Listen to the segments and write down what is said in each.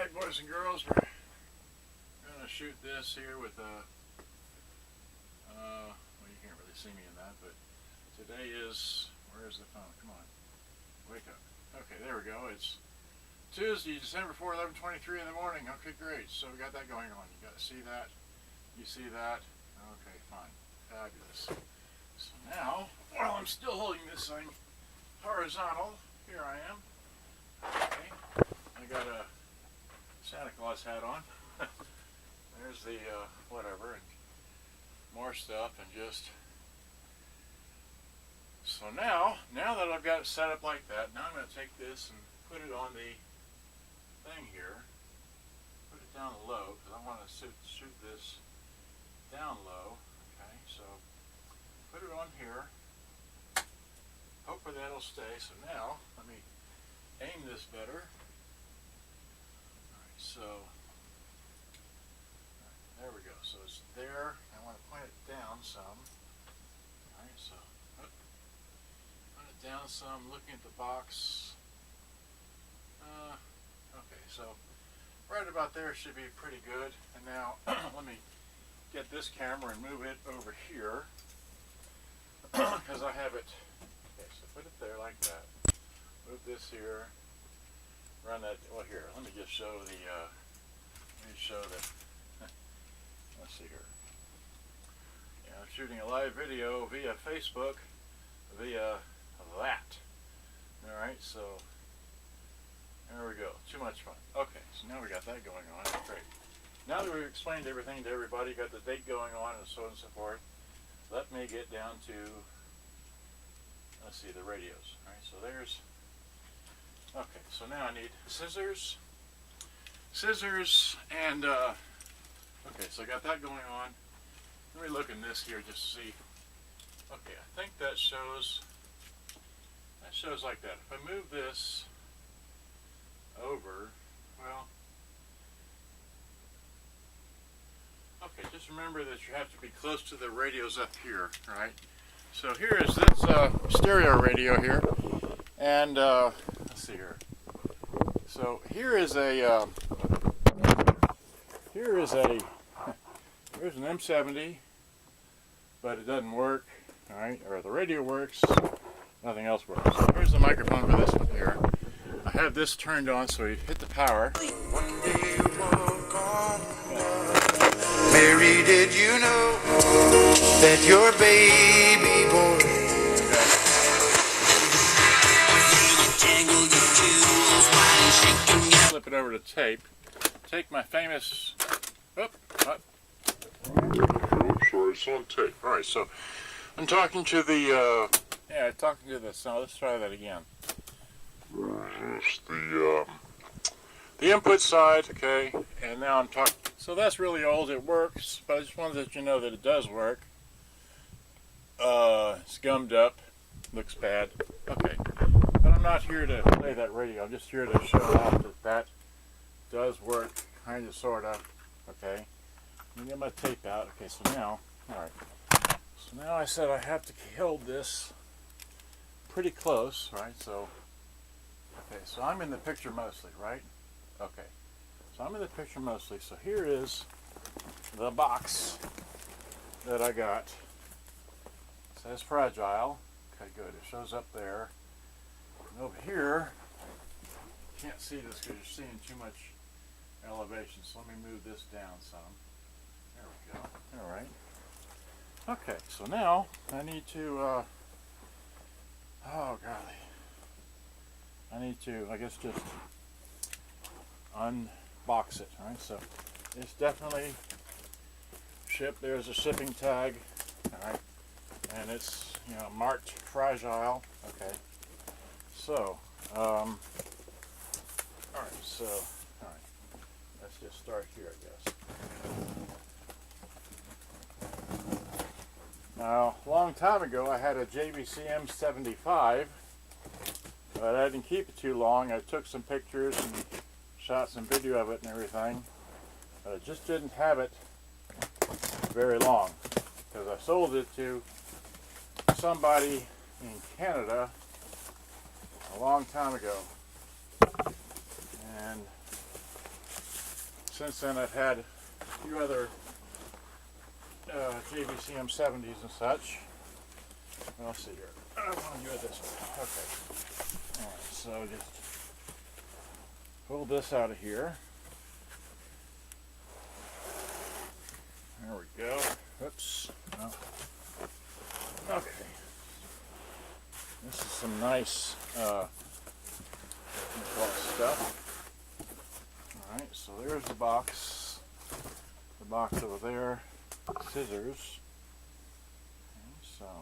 Alright, boys and girls, we're going to shoot this here with well, you can't really see me in that, but today is, where is the phone? Come on, wake up. Okay, there we go. It's Tuesday, December 4, 11:23 in the morning. Okay, great. So we got that going on. You got to see that? You see that? Okay, fine. Fabulous. So now, while I'm still holding this thing horizontal, here I am. Okay, I got a Santa Claus hat on. There's the whatever, and more stuff, and just so now that I've got it set up like that, now I'm going to take this and put it on the thing here, put it down low, because I want to shoot this down low. Okay, so put it on here, hopefully that'll stay. So now let me aim this better. Alright, so there we go. So it's there. I want to point it down some. Alright, so point it down some, looking at the box. Okay, so right about there should be pretty good. And now let me get this camera and move it over here, because I have it. Okay, so put it there like that. Move this here. Run that. Well, here. Let me just show the. Let me show the. Let's see here. Yeah, I'm shooting a live video via Facebook, via that. All right, so there we go. Too much fun. Okay, so now we got that going on. Great. Now that we've explained everything to everybody, got the date going on, and so on and so forth, let me get down to, let's see, the radios. All right, so there's. Okay, so now I need scissors, and okay, so I got that going on. Let me look in this here just to see. Okay, I think that shows like that. If I move this over, well, okay, just remember that you have to be close to the radios up here, right? So here is this stereo radio here, and let's see here. So here's an M70, but it doesn't work, all right? Or the radio works, nothing else works. So here's the microphone for this one here. I have this turned on, so we hit the power. One day you walk on water. Mary, did you know that your baby boy Flip it over to tape. Take my famous. Sorry, it's on tape. All right, so I'm talking to the. Yeah, talking to this. Now let's try that again. The input side, okay, and now I'm talking. So that's really old. It works, but I just wanted to let you know that it does work. It's gummed up, looks bad. Okay, but I'm not here to play that radio. I'm just here to show off that that does work, kind of, sort of. Okay, let me get my tape out. Okay, so now, all right. So now I said I have to hold this pretty close, right? So. Okay, so I'm in the picture mostly, right? Okay, so I'm in the picture mostly. So here is the box that I got. It says fragile. Okay, good. It shows up there. And over here, you can't see this because you're seeing too much elevation. So let me move this down some. There we go. All right. Okay, so now I need to, oh golly. I need to, I guess, just unbox it, right? So it's definitely shipped. There's a shipping tag, all right, and it's, you know, marked fragile. Okay, so all right, so all right, let's just start here, I guess. Now, a long time ago, I had a JVC M75. But I didn't keep it too long. I took some pictures and shot some video of it and everything. But I just didn't have it very long, because I sold it to somebody in Canada a long time ago. And Since then I've had a few other JVC M70s and such. I'll see here. I want to do it this way. Okay. Alright, so just pull this out of here. There we go. Oops. Oh. Okay. This is some nice stuff. Alright, so there's the box. The box over there. Scissors. Okay,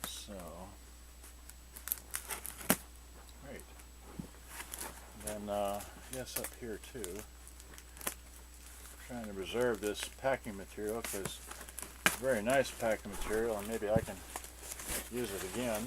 so great. And then yes, up here too. Trying to preserve this packing material because it's very nice packing material, and maybe I can use it again.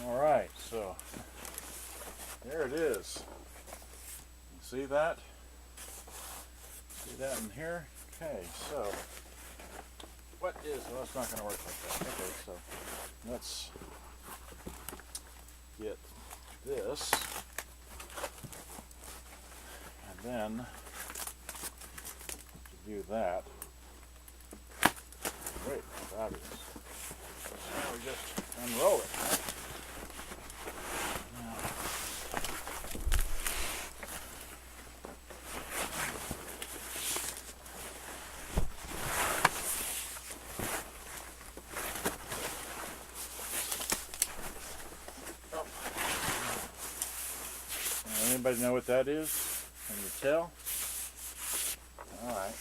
Alright, so there it is. See that? See that in here? Okay, so what is, well, it's not going to work like that. Okay, so let's get this, and then to do that, great, fabulous. Now we just unroll it. Right? Anybody know what that is? Can you tell? Alright.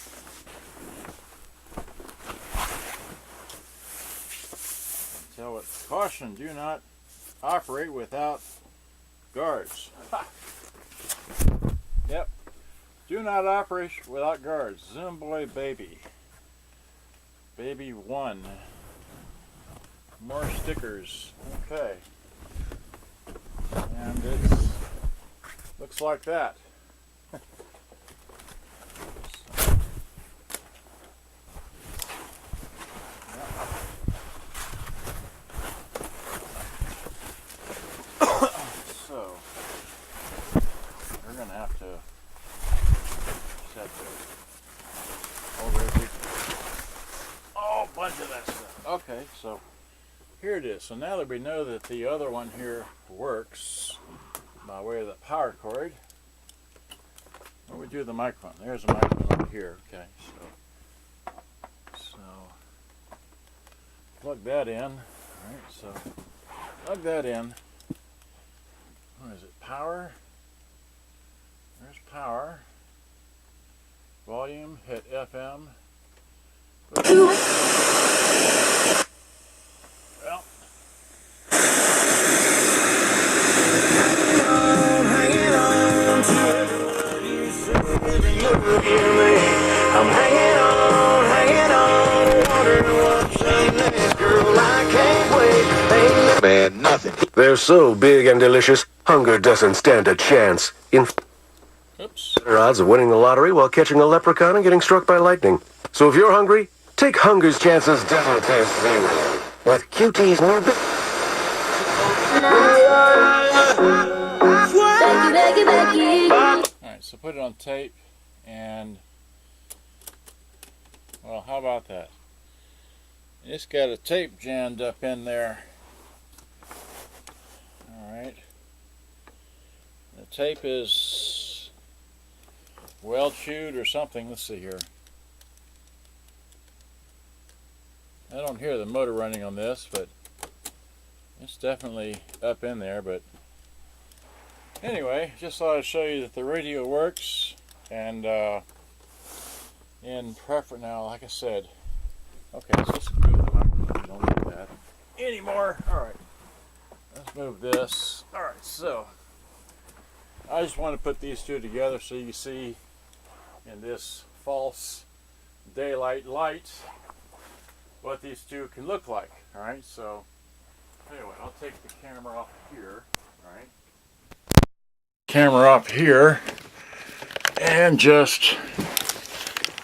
Tell it. Caution, do not operate without guards. Ha. Yep. Do not operate without guards. Zimboy baby. Baby 1. More stickers. Okay. And it's looks like that. So we're gonna have to set oh, bunch of that stuff. Okay, so here it is. So now that we know that the other one here works by way of the power cord, where we do the microphone. There's a microphone over here. Okay, so plug that in. All right, so plug that in. What is it? Power. There's power. Volume. Hit FM. Well. I'm hanging on, wondering what's in this girl. I can't wait. Man, nothing. They're so big and delicious, hunger doesn't stand a chance. Oops. Better odds of winning the lottery while catching a leprechaun and getting struck by lightning. So if you're hungry, take hunger's chances down past zero. With QT's more Alright, so put it on tape, and well, how about that? It's got a tape jammed up in there. Alright. The tape is well chewed or something. Let's see here. I don't hear the motor running on this, but it's definitely up in there. But anyway, just thought I'd show you that the radio works, and in preference now, like I said. Okay, so let's move the microphone. Don't do that anymore. Alright, let's move this. Alright, so I just want to put these two together so you can see in this false daylight light what these two can look like. Alright, so anyway, I'll take the camera off here. Alright, camera off here and just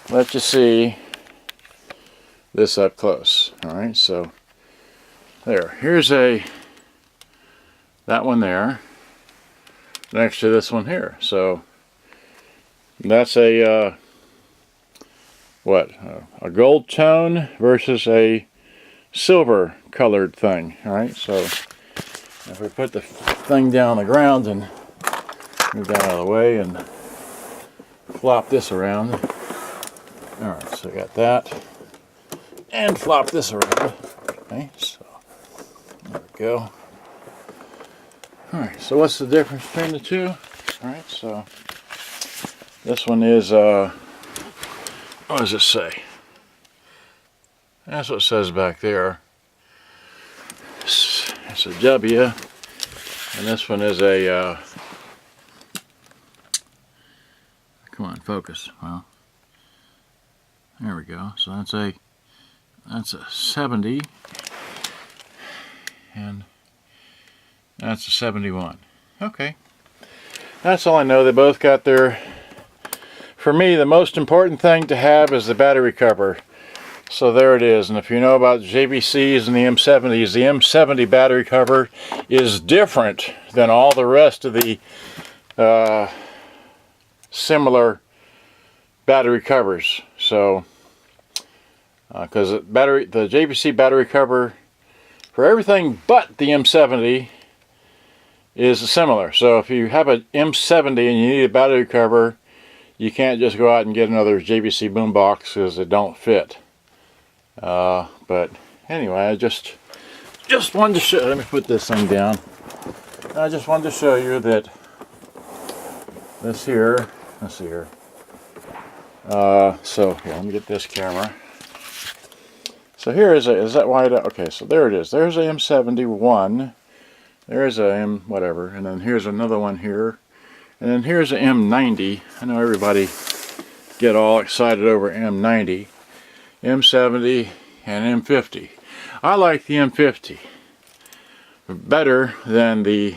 let you see this up close. Alright, so here's that one there. next to this one here. So that's a a gold tone versus a silver colored thing. All right, so if we put the thing down on the ground and move that out of the way and flop this around. All right, so I got that, and flop this around. Okay, so there we go. All right, so what's the difference between the two? All right, so this one is what does it say? That's what it says back there. It's a W, and this one is a come on, focus. Well, there we go. So that's a 70, and that's a 71. Okay, that's all I know. They both got their. For me, the most important thing to have is the battery cover. So there it is. And if you know about JVCs and the M70s, the M70 battery cover is different than all the rest of the similar battery covers. So, because the JVC battery cover for everything but the M70 is similar. So if you have an M70 and you need a battery cover, you can't just go out and get another JVC boombox because they don't fit. But anyway, I just wanted to show. Let me put this thing down. I just wanted to show you that this here. Let's see here. So here, let me get this camera. So here is that wide? Okay, so there it is. There's a M71. There's a M whatever, and then here's another one here. And then here's an M90. I know everybody get all excited over M90, M70, and M50. I like the M50 better than the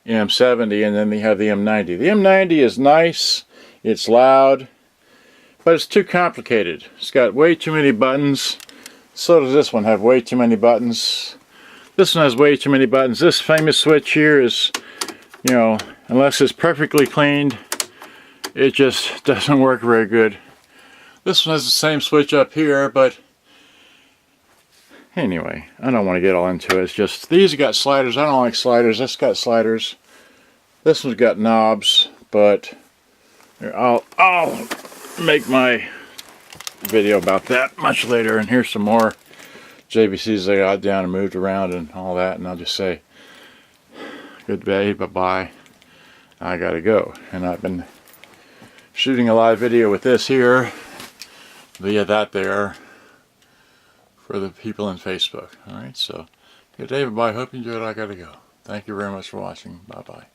M70, and then they have the M90. The M90 is nice, it's loud, but it's too complicated. It's got way too many buttons. So does this one have way too many buttons. This one has way too many buttons. This famous switch here is, you know, unless it's perfectly cleaned, it just doesn't work very good. This one has the same switch up here, but anyway, I don't want to get all into it. It's just, these got sliders. I don't like sliders. This got sliders. This one's got knobs, but I'll make my video about that much later. And here's some more JVCs I got down and moved around and all that, and I'll just say good day, bye-bye. I gotta go. And I've been shooting a live video with this here via that there for the people in Facebook. Alright, so good day, bye-bye. Hope you enjoyed. I gotta go. Thank you very much for watching. Bye-bye.